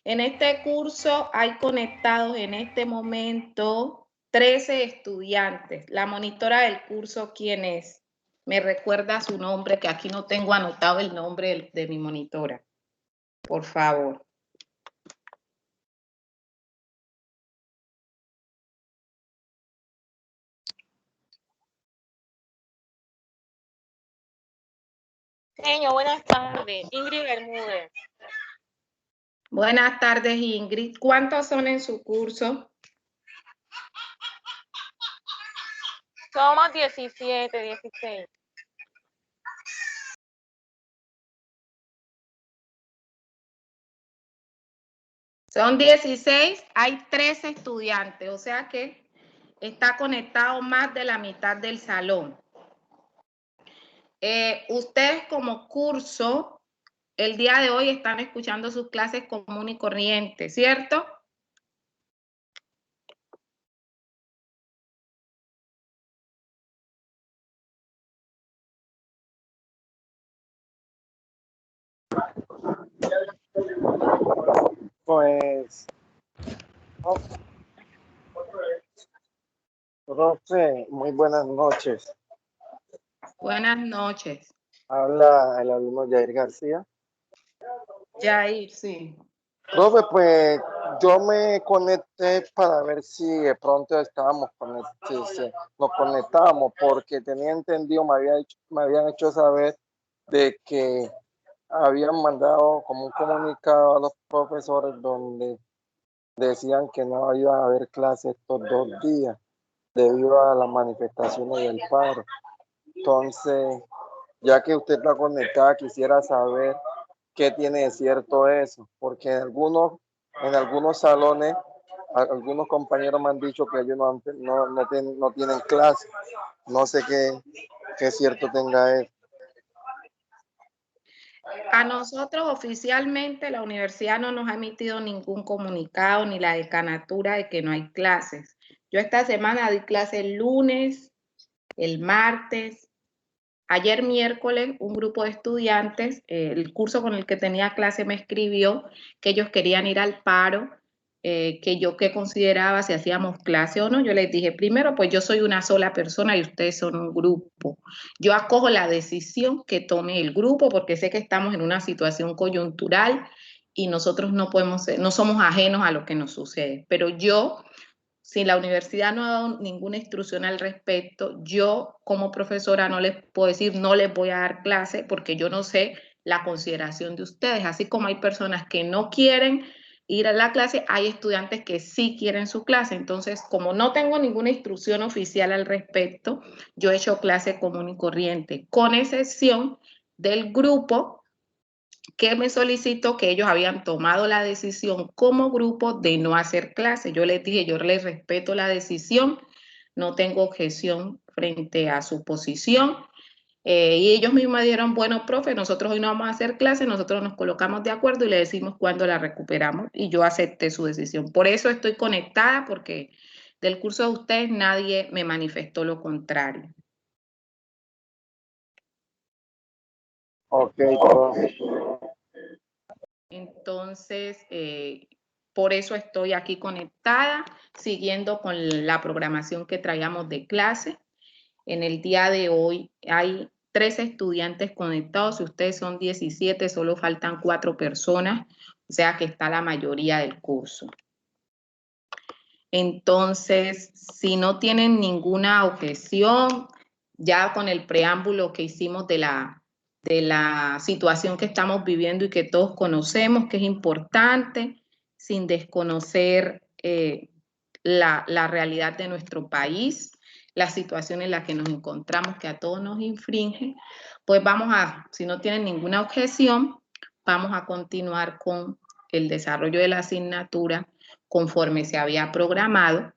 En este curso hay conectados en este momento 13 estudiantes. La monitora del curso, ¿quién es? Me recuerda su nombre, que aquí no tengo anotado el nombre de mi monitora. Por favor. Señor, buenas tardes. Ingrid Bermúdez. Buenas tardes, Ingrid. ¿Cuántos son en su curso? Somos 17, 16. Son 16, hay 13 estudiantes, o sea que está conectado más de la mitad del salón. Ustedes como curso, el día de hoy están escuchando sus clases común y corriente, ¿cierto? Pues, profe, muy buenas noches. Buenas noches. Habla el alumno Jair García. Jair, sí. Profe, pues yo me conecté para ver si de pronto nos conectábamos, porque tenía entendido, me habían hecho saber de que habían mandado como un comunicado a los profesores donde decían que no iba a haber clases estos 2 días debido a las manifestaciones del paro. Entonces, ya que usted está conectada, quisiera saber qué tiene de cierto eso, porque en algunos salones, algunos compañeros me han dicho que ellos no tienen clase. No sé qué cierto tenga eso. A nosotros oficialmente la universidad no nos ha emitido ningún comunicado ni la decanatura de que no hay clases. Yo esta semana di clase el lunes, el martes. Ayer miércoles, un grupo de estudiantes, el curso con el que tenía clase me escribió que ellos querían ir al paro, que yo qué consideraba si hacíamos clase o no. Yo les dije, primero, pues yo soy una sola persona y ustedes son un grupo. Yo acojo la decisión que tome el grupo porque sé que estamos en una situación coyuntural y nosotros no somos ajenos a lo que nos sucede. Pero yo, si la universidad no ha dado ninguna instrucción al respecto, yo como profesora no les puedo decir, no les voy a dar clase porque yo no sé la consideración de ustedes. Así como hay personas que no quieren ir a la clase, hay estudiantes que sí quieren su clase. Entonces, como no tengo ninguna instrucción oficial al respecto, yo he hecho clase común y corriente, con excepción del grupo que me solicitó que ellos habían tomado la decisión como grupo de no hacer clase. Yo les dije, yo les respeto la decisión, no tengo objeción frente a su posición. Y ellos mismos me dijeron, bueno, profe, nosotros hoy no vamos a hacer clase, nosotros nos colocamos de acuerdo y le decimos cuándo la recuperamos. Y yo acepté su decisión. Por eso estoy conectada, porque del curso de ustedes nadie me manifestó lo contrario. Ok, profe. Entonces, por eso estoy aquí conectada, siguiendo con la programación que traíamos de clase. En el día de hoy hay 13 estudiantes conectados. Si ustedes son 17, solo faltan 4 personas, o sea que está la mayoría del curso. Entonces, si no tienen ninguna objeción, ya con el preámbulo que hicimos de la situación que estamos viviendo y que todos conocemos, que es importante, sin desconocer la realidad de nuestro país, la situación en la que nos encontramos, que a todos nos infringe, pues si no tienen ninguna objeción, vamos a continuar con el desarrollo de la asignatura conforme se había programado,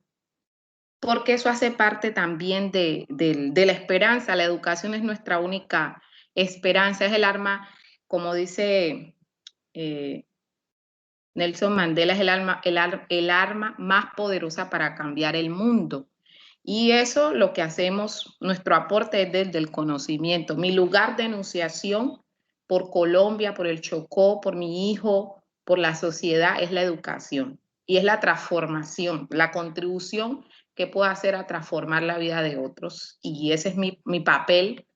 porque eso hace parte también de la esperanza. La educación es nuestra única esperanza, es el arma, como dice Nelson Mandela, es el arma más poderosa para cambiar el mundo. Y eso lo que hacemos, nuestro aporte es desde el conocimiento. Mi lugar de enunciación por Colombia, por el Chocó, por mi hijo, por la sociedad, es la educación. Y es la transformación, la contribución que puedo hacer a transformar la vida de otros. Y ese es mi papel,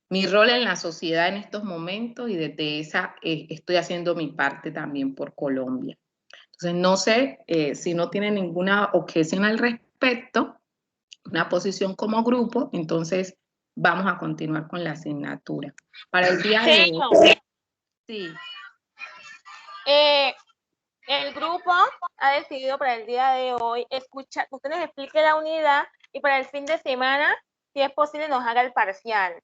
mi rol en la sociedad en estos momentos, y desde esa estoy haciendo mi parte también por Colombia. Entonces, no sé si no tienen ninguna objeción al respecto, una posición como grupo, entonces vamos a continuar con la asignatura. Para el día de Señor, hoy, sí. el grupo ha decidido para el día de hoy escuchar, que usted nos explique la unidad y para el fin de semana, si es posible, nos haga el parcial.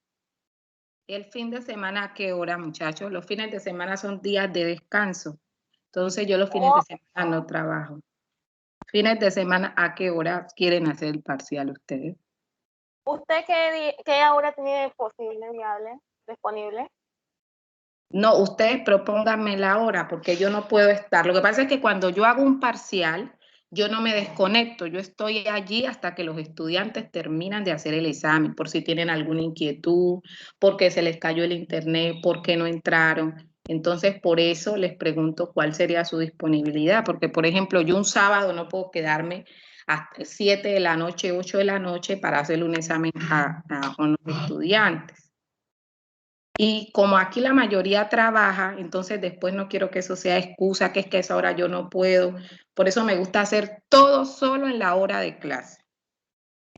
El fin de semana, ¿a qué hora, muchachos? Los fines de semana son días de descanso. Entonces yo los fines de semana no trabajo. Fines de semana, ¿a qué hora quieren hacer el parcial ustedes? ¿Usted qué hora tiene disponible? No, ustedes propónganme la hora porque yo no puedo estar. Lo que pasa es que cuando yo hago un parcial, yo no me desconecto. Yo estoy allí hasta que los estudiantes terminan de hacer el examen, por si tienen alguna inquietud, porque se les cayó el internet, porque no entraron. Entonces, por eso les pregunto cuál sería su disponibilidad, porque, por ejemplo, yo un sábado no puedo quedarme hasta 7 de la noche, 8 de la noche para hacer un examen con los estudiantes. Y como aquí la mayoría trabaja, entonces después no quiero que eso sea excusa, que es que a esa hora yo no puedo. Por eso me gusta hacer todo solo en la hora de clase,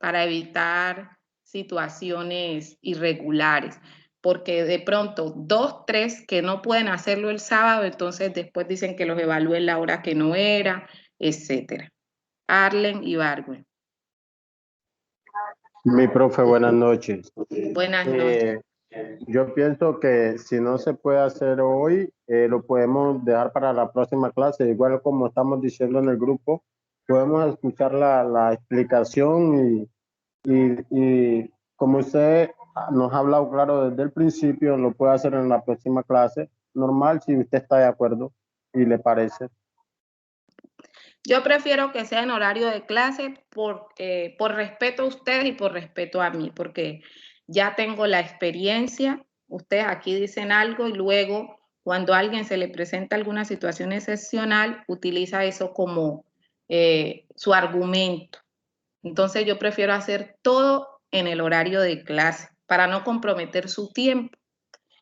para evitar situaciones irregulares. Porque de pronto 2, 3 que no pueden hacerlo el sábado, entonces después dicen que los evalúen la hora que no era, etcétera. Arlen y Barwen. Mi profe, buenas noches. Buenas noches. Yo pienso que si no se puede hacer hoy, lo podemos dejar para la próxima clase. Igual como estamos diciendo en el grupo, podemos escuchar la explicación y como usted nos ha hablado claro desde el principio, lo puede hacer en la próxima clase. Normal, si usted está de acuerdo y le parece. Yo prefiero que sea en horario de clase por respeto a ustedes y por respeto a mí, porque ya tengo la experiencia. Ustedes aquí dicen algo y luego cuando a alguien se le presenta alguna situación excepcional, utiliza eso como su argumento. Entonces yo prefiero hacer todo en el horario de clase para no comprometer su tiempo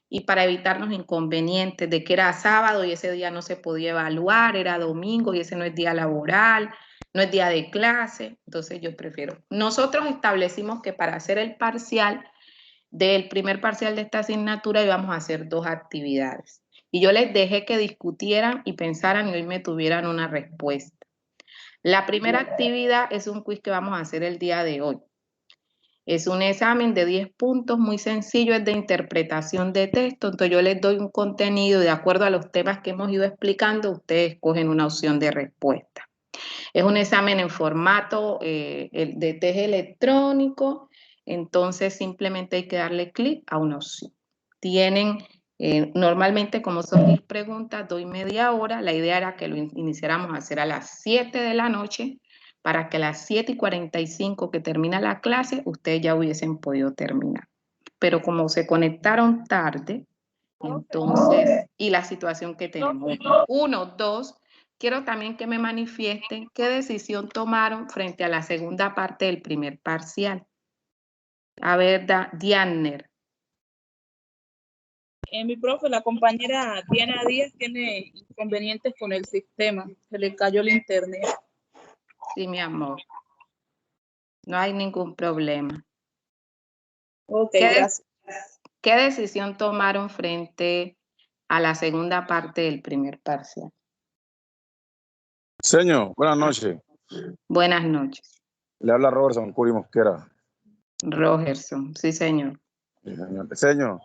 y para evitarnos inconvenientes de que era sábado y ese día no se podía evaluar, era domingo y ese no es día laboral, no es día de clase. Entonces yo prefiero. Nosotros establecimos que para hacer el parcial, del primer parcial de esta asignatura, íbamos a hacer 2 actividades. Y yo les dejé que discutieran y pensaran y hoy me tuvieran una respuesta. La primera actividad es un quiz que vamos a hacer el día de hoy. Es un examen de 10 puntos, muy sencillo, es de interpretación de texto. Entonces yo les doy un contenido y de acuerdo a los temas que hemos ido explicando, ustedes escogen una opción de respuesta. Es un examen en formato de test electrónico, entonces simplemente hay que darle clic a una opción. Tienen, normalmente como son 10 preguntas, doy media hora. La idea era que lo iniciáramos a hacer a las 7 de la noche, para que a las 7:45 que termina la clase, ustedes ya hubiesen podido terminar. Pero como se conectaron tarde, entonces, y la situación que tenemos. 1, 2, quiero también que me manifiesten qué decisión tomaron frente a la segunda parte del primer parcial. A ver, Dianer. Mi profe, la compañera Diana Díaz tiene inconvenientes con el sistema, se le cayó el internet. Sí, mi amor. No hay ningún problema. Ok, gracias. ¿Qué decisión tomaron frente a la segunda parte del primer parcial? Señor, buenas noches. Buenas noches. Le habla Robertson Curi Mosquera. Rogerson, sí, señor. Señor,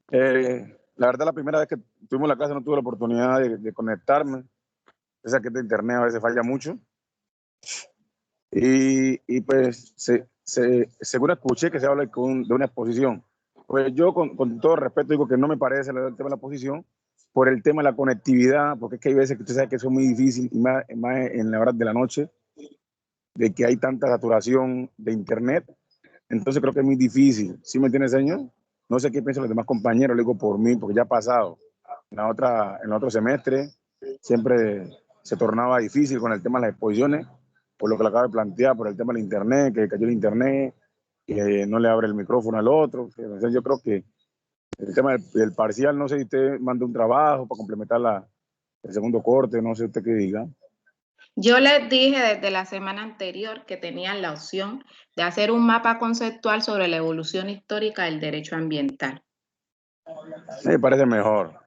la verdad la primera vez que tuvimos la clase no tuve la oportunidad de conectarme. Esa que de internet a veces falla mucho. Y pues según escuché que se habla de una exposición. Pues yo con todo respeto digo que no me parece el tema de la exposición por el tema de la conectividad, porque es que hay veces que usted sabe que eso es muy difícil, y más en la hora de la noche, de que hay tanta saturación de internet. Entonces creo que es muy difícil. ¿Sí me entiende, señor? No sé qué piensan los demás compañeros, lo digo por mí, porque ya ha pasado. En el otro semestre siempre se tornaba difícil con el tema de las exposiciones, por lo que le acabo de plantear, por el tema del internet, que cayó el internet, que no le abre el micrófono al otro. Entonces yo creo que el tema del parcial, no sé si usted manda un trabajo para complementar el segundo corte, no sé usted qué diga. Yo les dije desde la semana anterior que tenían la opción de hacer un mapa conceptual sobre la evolución histórica del derecho ambiental. Me parece mejor.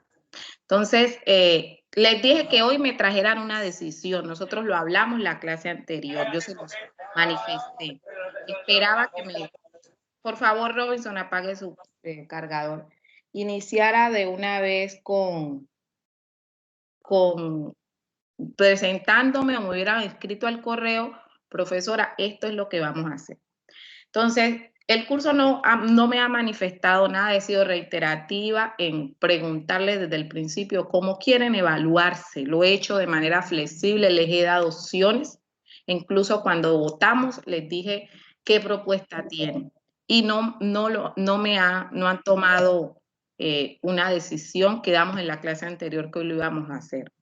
Entonces, les dije que hoy me trajeran una decisión. Nosotros lo hablamos en la clase anterior. Yo se los manifesté. Esperaba que me... Por favor, Robinson, apague su cargador. Iniciara de una vez con presentándome o me hubieran escrito al correo, profesora, esto es lo que vamos a hacer. Entonces, el curso no me ha manifestado nada, he sido reiterativa en preguntarles desde el principio cómo quieren evaluarse. Lo he hecho de manera flexible, les he dado opciones. Incluso cuando votamos, les dije qué propuesta tienen. Y no han tomado una decisión. Quedamos en la clase anterior que hoy lo íbamos a hacer.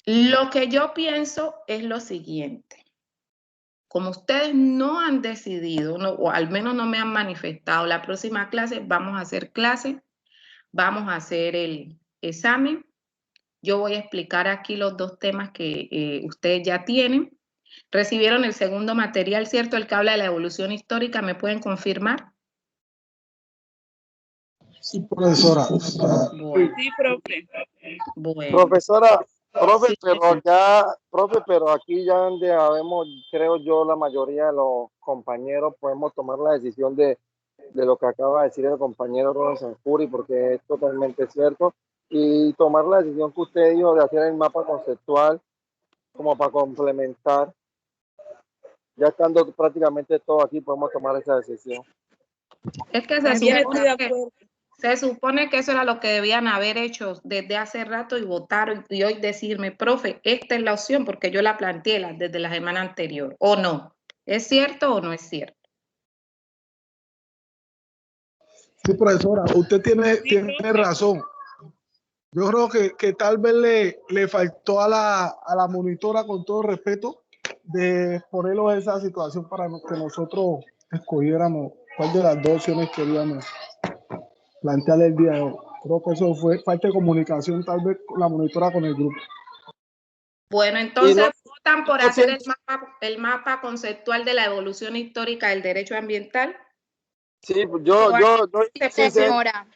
Lo que yo pienso es lo siguiente. Como ustedes no han decidido, o al menos no me han manifestado la próxima clase, vamos a hacer clase, vamos a hacer el examen. Yo voy a explicar aquí los dos temas que ustedes ya tienen. Recibieron el segundo material, ¿cierto? El que habla de la evolución histórica, ¿me pueden confirmar? Sí, profesora. Bueno. Sí, profe. Bueno. Profesora, profe, Sí, pero aquí ya donde habemos, creo yo, la mayoría de los compañeros podemos tomar la decisión de lo que acaba de decir el compañero Robinson Curi, porque es totalmente cierto, y tomar la decisión que usted dijo de hacer el mapa conceptual como para complementar. Ya estando prácticamente todo aquí, podemos tomar esa decisión. es que También estoy de acuerdo. se supone que eso era lo que debían haber hecho desde hace rato y votar y hoy decirme, profe, esta es la opción porque yo la planteé desde la semana anterior, ¿o no? ¿Es cierto o no es cierto? Sí, profesora, usted tiene profe. razón. Yo creo que tal vez le faltó a la monitora, con todo respeto, de ponerlo en esa situación para que nosotros escogiéramos cuál de las dos opciones queríamos plantearle el día de hoy. Creo que eso fue falta de comunicación tal vez con la monitora con el grupo. Bueno, entonces votan por no hacer el mapa conceptual de la evolución histórica del derecho ambiental. Sí, yo sí, señora.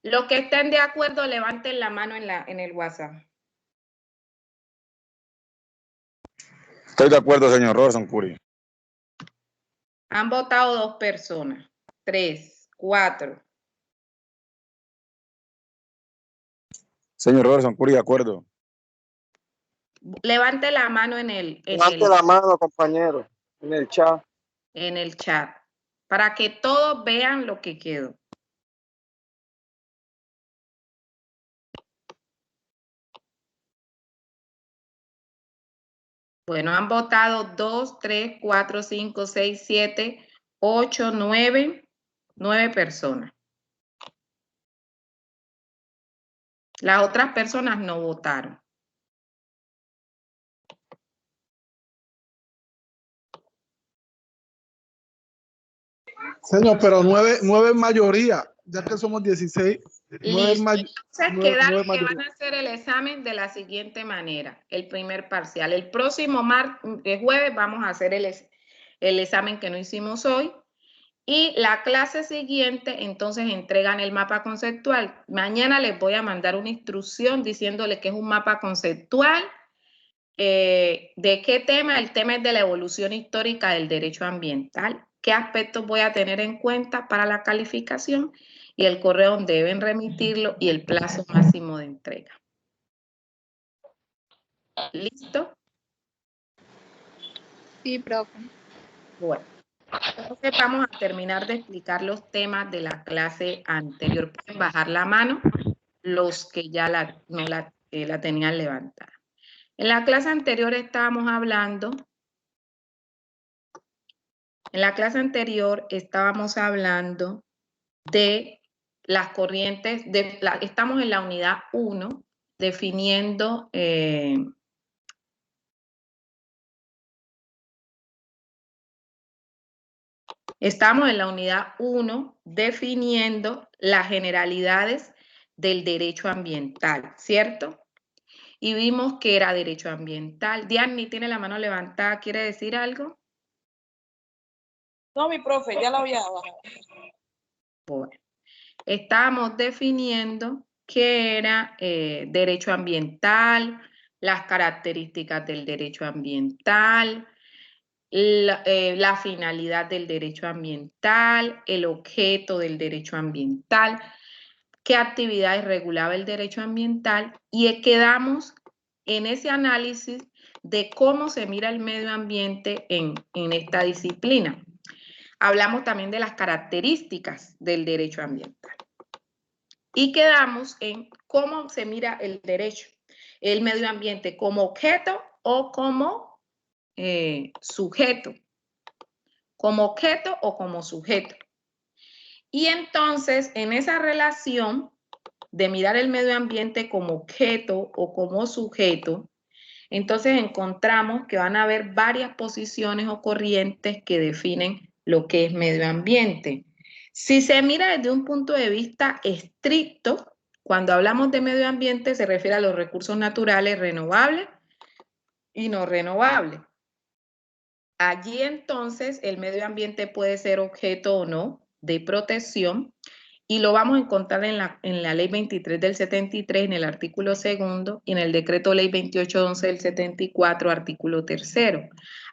Los que estén de acuerdo, levanten la mano en el WhatsApp. Estoy de acuerdo, señor Robinson Curi. Han votado 2 personas, 3, 4. Señor Robinson Curi, de acuerdo. Levante la mano levante la mano, compañero, en el chat. En el chat, para que todos vean lo que quedó. Bueno, han votado 2, 3, 4, 5, 6, 7, 8, 9 personas. Las otras personas no votaron. Señor, pero 9 es mayoría, ya que somos 16. Entonces quedaron que van a hacer el examen de la siguiente manera, el primer parcial. El próximo jueves vamos a hacer el examen que no hicimos hoy. Y la clase siguiente, entonces entregan el mapa conceptual. Mañana les voy a mandar una instrucción diciéndole que es un mapa conceptual. ¿De qué tema? El tema es de la evolución histórica del derecho ambiental. ¿Qué aspectos voy a tener en cuenta para la calificación? Y el correo donde deben remitirlo y el plazo máximo de entrega. ¿Listo? Sí, profe. Bueno, entonces vamos a terminar de explicar los temas de la clase anterior. Pueden bajar la mano los que ya no la tenían levantada. En la clase anterior estábamos hablando de las corrientes, estamos en la unidad 1, definiendo estamos en la unidad 1 definiendo las generalidades del derecho ambiental, ¿cierto? Y vimos que era derecho ambiental. Diani tiene la mano levantada, ¿quiere decir algo? No, mi profe, ya la había bajado. Bueno, estábamos definiendo qué era derecho ambiental, las características del derecho ambiental, la finalidad del derecho ambiental, el objeto del derecho ambiental, qué actividades regulaba el derecho ambiental, y quedamos en ese análisis de cómo se mira el medio ambiente en esta disciplina. Hablamos también de las características del derecho ambiental. Y quedamos en cómo se mira el derecho, el medio ambiente como objeto o como sujeto. Como objeto o como sujeto. Y entonces, en esa relación de mirar el medio ambiente como objeto o como sujeto, entonces encontramos que van a haber varias posiciones o corrientes que definen lo que es medio ambiente. Si se mira desde un punto de vista estricto, cuando hablamos de medio ambiente se refiere a los recursos naturales renovables y no renovables. Allí entonces el medio ambiente puede ser objeto o no de protección, y lo vamos a encontrar en la Ley 23 del 73, en el artículo 2, y en el Decreto Ley 2811 del 74, artículo 3.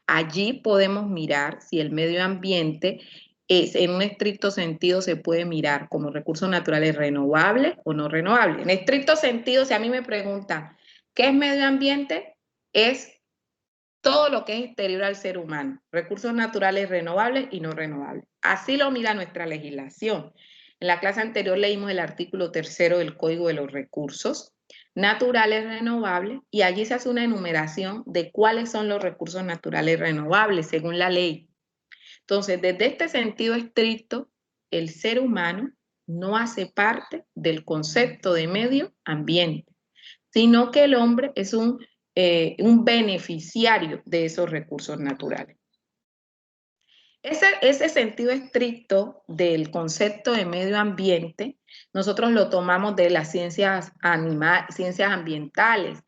Allí podemos mirar si el medio ambiente es, en un estricto sentido, se puede mirar como recursos naturales renovables o no renovables. En estricto sentido, si a mí me preguntan, ¿qué es medio ambiente? Es todo lo que es exterior al ser humano, recursos naturales renovables y no renovables. Así lo mira nuestra legislación. En la clase anterior leímos el artículo 3 del Código de los Recursos Naturales Renovables, y allí se hace una enumeración de cuáles son los recursos naturales renovables según la ley. Entonces, desde este sentido estricto, el ser humano no hace parte del concepto de medio ambiente, sino que el hombre es un beneficiario de esos recursos naturales. Ese sentido estricto del concepto de medio ambiente, nosotros lo tomamos de las ciencias ambientales.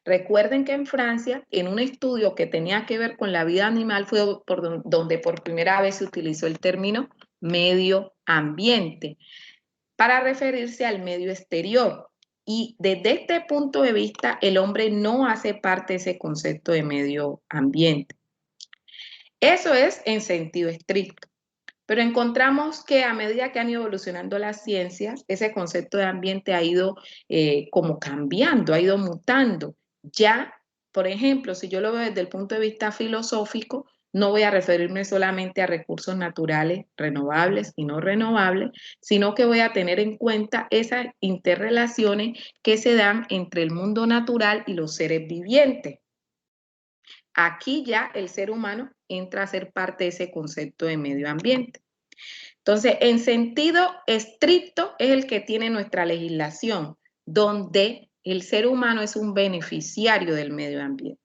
Recuerden que en Francia, en un estudio que tenía que ver con la vida animal, fue donde por primera vez se utilizó el término medio ambiente para referirse al medio exterior. Y desde este punto de vista, el hombre no hace parte de ese concepto de medio ambiente. Eso es en sentido estricto. Pero encontramos que a medida que han ido evolucionando las ciencias, ese concepto de ambiente ha ido como cambiando, ha ido mutando. Ya, por ejemplo, si yo lo veo desde el punto de vista filosófico, no voy a referirme solamente a recursos naturales renovables y no renovables, sino que voy a tener en cuenta esas interrelaciones que se dan entre el mundo natural y los seres vivientes. Aquí ya el ser humano entra a ser parte de ese concepto de medio ambiente. Entonces, en sentido estricto es el que tiene nuestra legislación, donde el ser humano es un beneficiario del medio ambiente.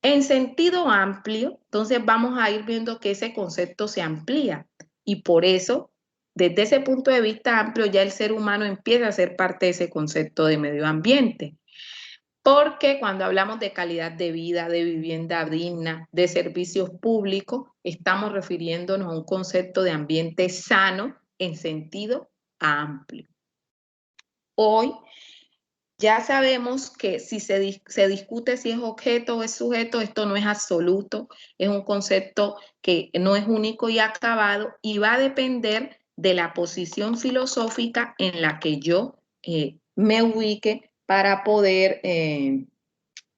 En sentido amplio, entonces vamos a ir viendo que ese concepto se amplía, y por eso, desde ese punto de vista amplio, ya el ser humano empieza a ser parte de ese concepto de medio ambiente. Porque cuando hablamos de calidad de vida, de vivienda digna, de servicios públicos, estamos refiriéndonos a un concepto de ambiente sano en sentido amplio. Hoy ya sabemos que si se discute si es objeto o es sujeto, esto no es absoluto, es un concepto que no es único y acabado, y va a depender de la posición filosófica en la que yo me ubique para poder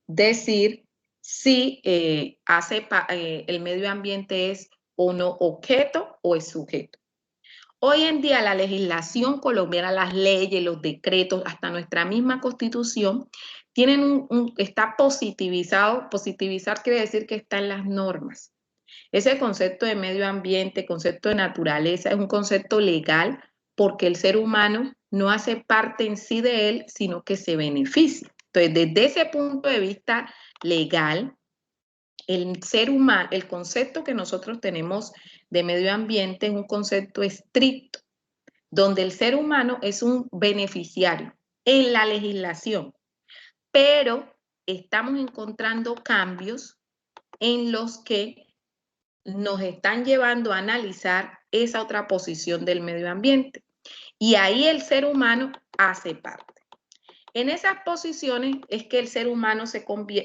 decir si el medio ambiente es o no objeto o es sujeto. Hoy en día la legislación colombiana, las leyes, los decretos, hasta nuestra misma Constitución, está positivizado. Positivizar quiere decir que está en las normas. Ese concepto de medio ambiente, concepto de naturaleza, es un concepto legal porque el ser humano no hace parte en sí de él, sino que se beneficia. Entonces, desde ese punto de vista legal, el ser humano, el concepto que nosotros tenemos de medio ambiente es un concepto estricto, donde el ser humano es un beneficiario en la legislación, pero estamos encontrando cambios en los que nos están llevando a analizar esa otra posición del medio ambiente. Y ahí el ser humano hace parte. En esas posiciones es que el ser humano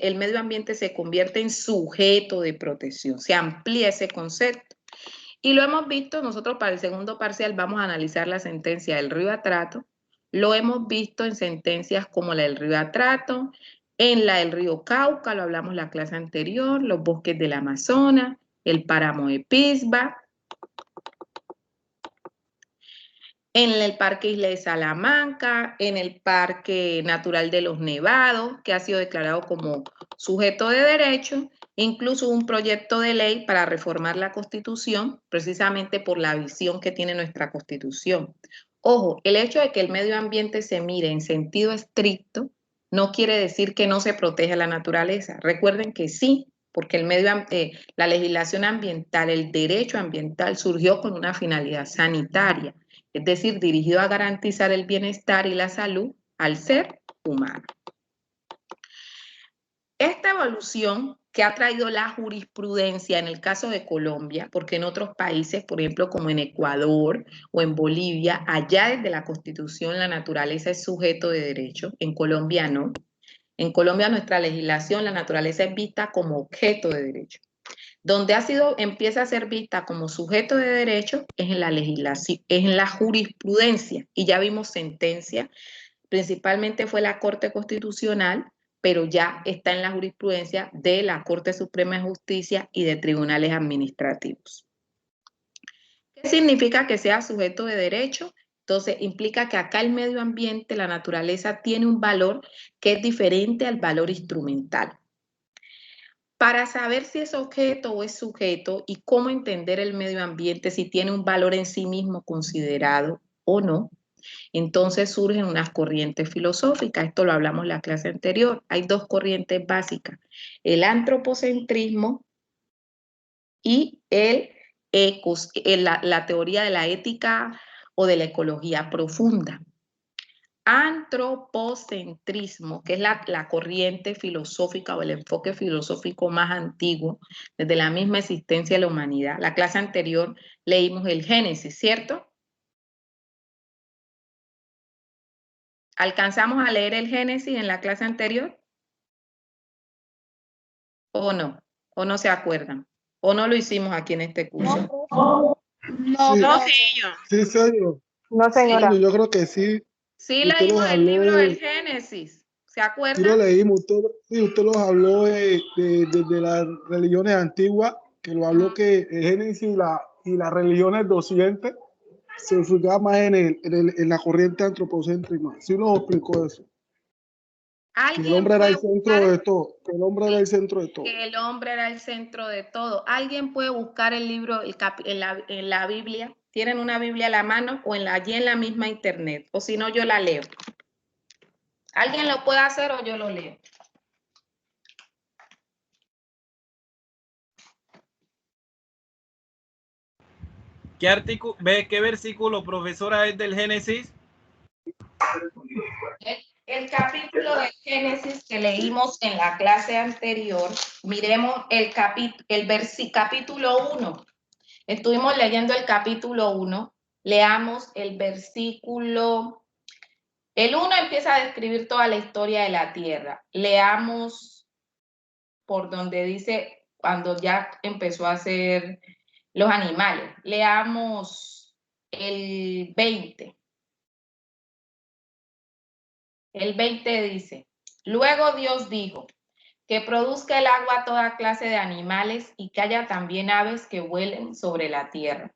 el medio ambiente se convierte en sujeto de protección, se amplía ese concepto. Y lo hemos visto, nosotros para el segundo parcial vamos a analizar la sentencia del Río Atrato, lo hemos visto en sentencias como la del Río Atrato, en la del Río Cauca, lo hablamos en la clase anterior, los bosques del Amazonas, el páramo de Pisba, en el Parque Isla de Salamanca, en el Parque Natural de los Nevados, que ha sido declarado como sujeto de derecho, incluso un proyecto de ley para reformar la Constitución, precisamente por la visión que tiene nuestra Constitución. Ojo, el hecho de que el medio ambiente se mire en sentido estricto no quiere decir que no se protege la naturaleza. Recuerden que sí, porque la legislación ambiental, el derecho ambiental surgió con una finalidad sanitaria, es decir, dirigido a garantizar el bienestar y la salud al ser humano. Esta evolución que ha traído la jurisprudencia en el caso de Colombia, porque en otros países, por ejemplo, como en Ecuador o en Bolivia, allá desde la Constitución la naturaleza es sujeto de derecho, en Colombia no. En Colombia nuestra legislación, la naturaleza es vista como objeto de derecho. Donde empieza a ser vista como sujeto de derecho es en la legislación, es en la jurisprudencia, y ya vimos sentencia, principalmente fue la Corte Constitucional, pero ya está en la jurisprudencia de la Corte Suprema de Justicia y de tribunales administrativos. ¿Qué significa que sea sujeto de derecho? Entonces, implica que acá el medio ambiente, la naturaleza, tiene un valor que es diferente al valor instrumental. Para saber si es objeto o es sujeto y cómo entender el medio ambiente, si tiene un valor en sí mismo considerado o no, entonces surgen unas corrientes filosóficas. Esto lo hablamos en la clase anterior. Hay dos corrientes básicas, el antropocentrismo y la teoría de la ética o de la ecología profunda. Antropocentrismo, que es la corriente filosófica o el enfoque filosófico más antiguo desde la misma existencia de la humanidad. La clase anterior leímos el Génesis, ¿cierto? ¿Alcanzamos a leer el Génesis en la clase anterior? ¿O no? ¿O no se acuerdan? ¿O no lo hicimos aquí en este curso? No, Sí, señor. No, señora. Sí, yo creo que sí. Sí, Usted leímos los el libro habló del Génesis. ¿Se sí lo acuerdan? leímos. Usted los habló de las religiones antiguas, que lo habló que el Génesis y las religiones docentes se enfocaban más en la corriente antropocéntrica. Sí nos explicó eso. Que el hombre era el centro de todo. Que el hombre era el centro de todo. Que el hombre era el centro de todo. ¿Alguien puede buscar el libro en la Biblia? ¿Tienen una Biblia a la mano o allí en la misma internet? O si no, yo la leo. ¿Alguien lo puede hacer o yo lo leo? ¿Qué versículo, profesora, es del Génesis? El capítulo del Génesis que leímos en la clase anterior, miremos el capítulo 1. Estuvimos leyendo el capítulo 1. Leamos el versículo. El 1 empieza a describir toda la historia de la tierra. Leamos por donde dice cuando ya empezó a hacer los animales. Leamos el 20. El 20 dice, luego Dios dijo, que produzca el agua toda clase de animales y que haya también aves que vuelen sobre la tierra.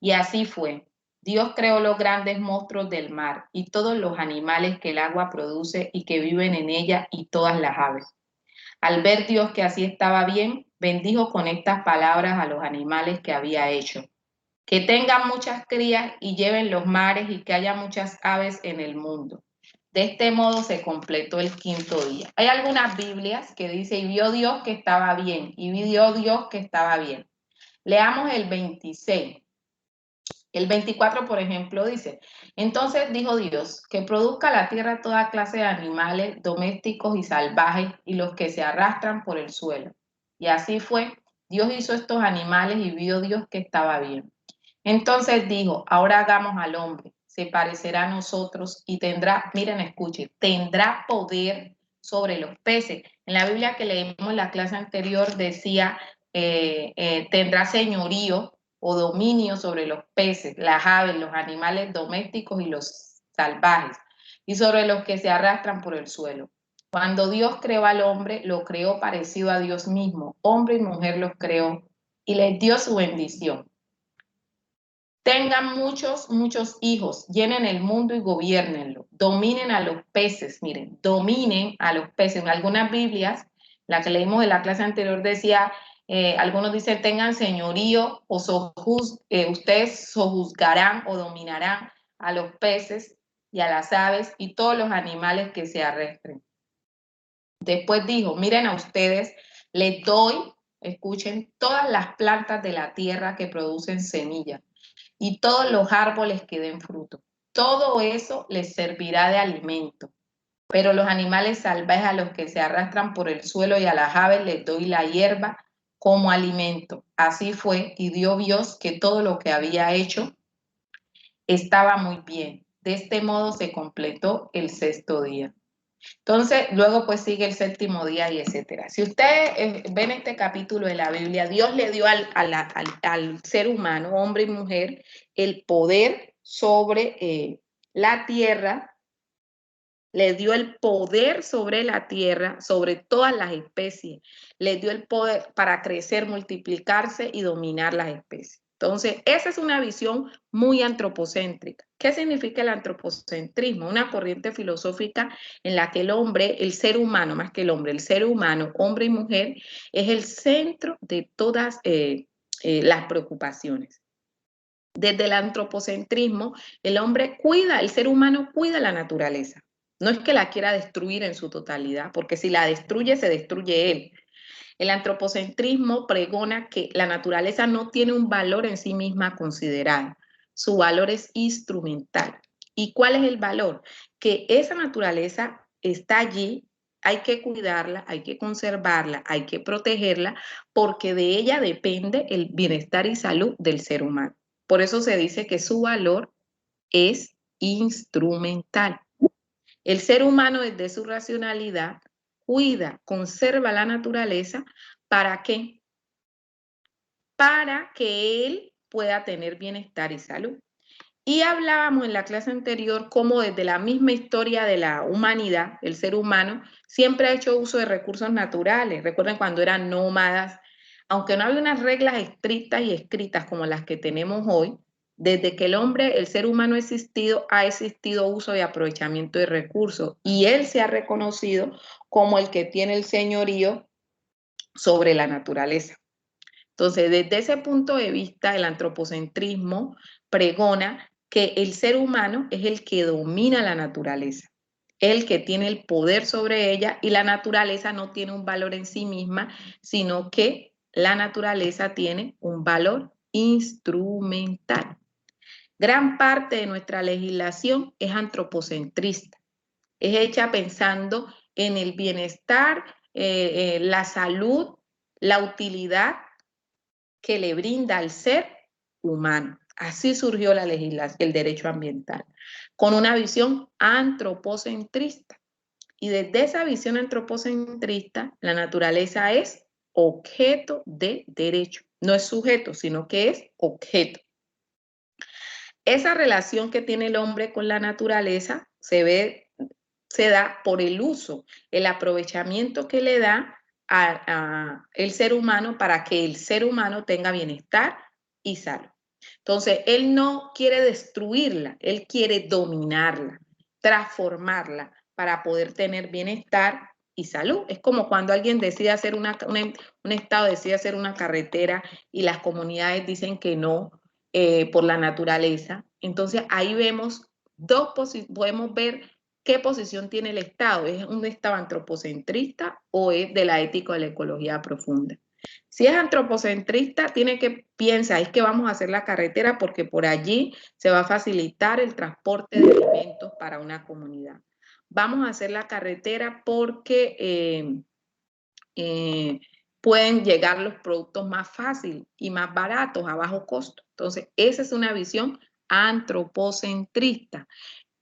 Y así fue. Dios creó los grandes monstruos del mar y todos los animales que el agua produce y que viven en ella y todas las aves. Al ver Dios que así estaba bien, bendijo con estas palabras a los animales que había hecho. Que tengan muchas crías y lleven los mares y que haya muchas aves en el mundo. De este modo se completó el quinto día. Hay algunas Biblias que dice, y vio Dios que estaba bien, y vio Dios que estaba bien. Leamos el 26. El 24, por ejemplo, dice, entonces dijo Dios, que produzca la tierra toda clase de animales domésticos y salvajes y los que se arrastran por el suelo. Y así fue, Dios hizo estos animales y vio Dios que estaba bien. Entonces dijo, ahora hagamos al hombre, se parecerá a nosotros y tendrá, miren, escuchen, tendrá poder sobre los peces. En la Biblia que leímos en la clase anterior decía, tendrá señorío o dominio sobre los peces, las aves, los animales domésticos y los salvajes, y sobre los que se arrastran por el suelo. Cuando Dios creó al hombre, lo creó parecido a Dios mismo, hombre y mujer los creó y les dio su bendición. Tengan muchos hijos, llenen el mundo y gobiernenlo, dominen a los peces, miren, dominen a los peces. En algunas Biblias, la que leímos en la clase anterior decía, algunos dicen tengan señorío o ustedes sojuzgarán o dominarán a los peces y a las aves y todos los animales que se arrastren. Después dijo, miren a ustedes, les doy, escuchen, todas las plantas de la tierra que producen semillas y todos los árboles que den fruto. Todo eso les servirá de alimento. Pero los animales salvajes a los que se arrastran por el suelo y a las aves les doy la hierba como alimento. Así fue, y dio Dios que todo lo que había hecho estaba muy bien. De este modo se completó el sexto día. Entonces, luego pues sigue el séptimo día y etcétera. Si ustedes ven este capítulo de la Biblia, Dios le dio al ser humano, hombre y mujer, el poder sobre la tierra, le dio el poder sobre la tierra, sobre todas las especies, le dio el poder para crecer, multiplicarse y dominar las especies. Entonces, esa es una visión muy antropocéntrica. ¿Qué significa el antropocentrismo? Una corriente filosófica en la que el hombre, el ser humano, más que el hombre, el ser humano, hombre y mujer, es el centro de todas las preocupaciones. Desde el antropocentrismo, el hombre cuida, el ser humano cuida la naturaleza. No es que la quiera destruir en su totalidad, porque si la destruye, se destruye él. El antropocentrismo pregona que la naturaleza no tiene un valor en sí misma considerado. Su valor es instrumental. ¿Y cuál es el valor? Que esa naturaleza está allí, hay que cuidarla, hay que conservarla, hay que protegerla, porque de ella depende el bienestar y salud del ser humano. Por eso se dice que su valor es instrumental. El ser humano desde su racionalidad cuida, conserva la naturaleza, ¿para qué? Para que él pueda tener bienestar y salud. Y hablábamos en la clase anterior cómo desde la misma historia de la humanidad, el ser humano siempre ha hecho uso de recursos naturales. Recuerden cuando eran nómadas, aunque no había unas reglas estrictas y escritas como las que tenemos hoy, desde que el hombre, el ser humano ha existido uso y aprovechamiento de recursos y él se ha reconocido como el que tiene el señorío sobre la naturaleza. Entonces, desde ese punto de vista, el antropocentrismo pregona que el ser humano es el que domina la naturaleza, el que tiene el poder sobre ella y la naturaleza no tiene un valor en sí misma, sino que la naturaleza tiene un valor instrumental. Gran parte de nuestra legislación es antropocentrista, es hecha pensando en el bienestar, la salud, la utilidad que le brinda al ser humano. Así surgió la legislación, el derecho ambiental, con una visión antropocentrista. Y desde esa visión antropocentrista, la naturaleza es objeto de derecho. No es sujeto, sino que es objeto. Esa relación que tiene el hombre con la naturaleza se da por el uso, el aprovechamiento que le da a el ser humano para que el ser humano tenga bienestar y salud. Entonces, él no quiere destruirla, él quiere dominarla, transformarla para poder tener bienestar y salud. Es como cuando alguien decide hacer un estado decide hacer una carretera y las comunidades dicen que no por la naturaleza. Entonces ahí vemos podemos ver qué posición tiene el Estado. ¿Es un Estado antropocentrista o es de la ética de la ecología profunda? Si es antropocentrista, piensa, es que vamos a hacer la carretera porque por allí se va a facilitar el transporte de alimentos para una comunidad. Vamos a hacer la carretera porque pueden llegar los productos más fácil y más baratos, a bajo costo. Entonces, esa es una visión antropocentrista.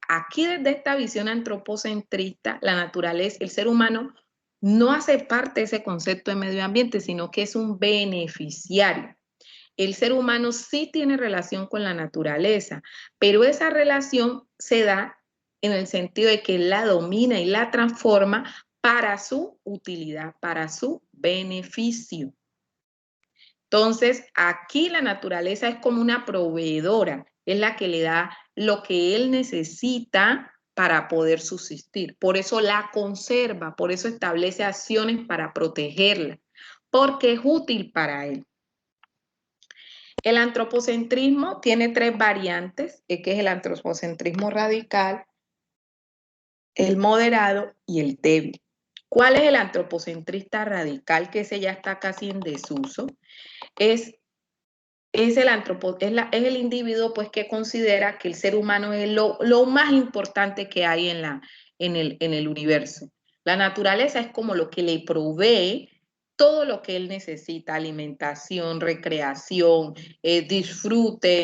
Aquí, desde esta visión antropocentrista, la naturaleza, el ser humano no hace parte de ese concepto de medio ambiente, sino que es un beneficiario. El ser humano sí tiene relación con la naturaleza, pero esa relación se da en el sentido de que la domina y la transforma para su utilidad, para su beneficio. Entonces, aquí la naturaleza es como una proveedora, es la que le da lo que él necesita para poder subsistir. Por eso la conserva, por eso establece acciones para protegerla, porque es útil para él. El antropocentrismo tiene 3 variantes, que es el antropocentrismo radical, el moderado y el débil. ¿Cuál es el antropocentrista radical? Que ese ya está casi en desuso. Es el individuo pues, que considera que el ser humano es lo más importante que hay en el universo. La naturaleza es como lo que le provee todo lo que él necesita: alimentación, recreación, disfrute,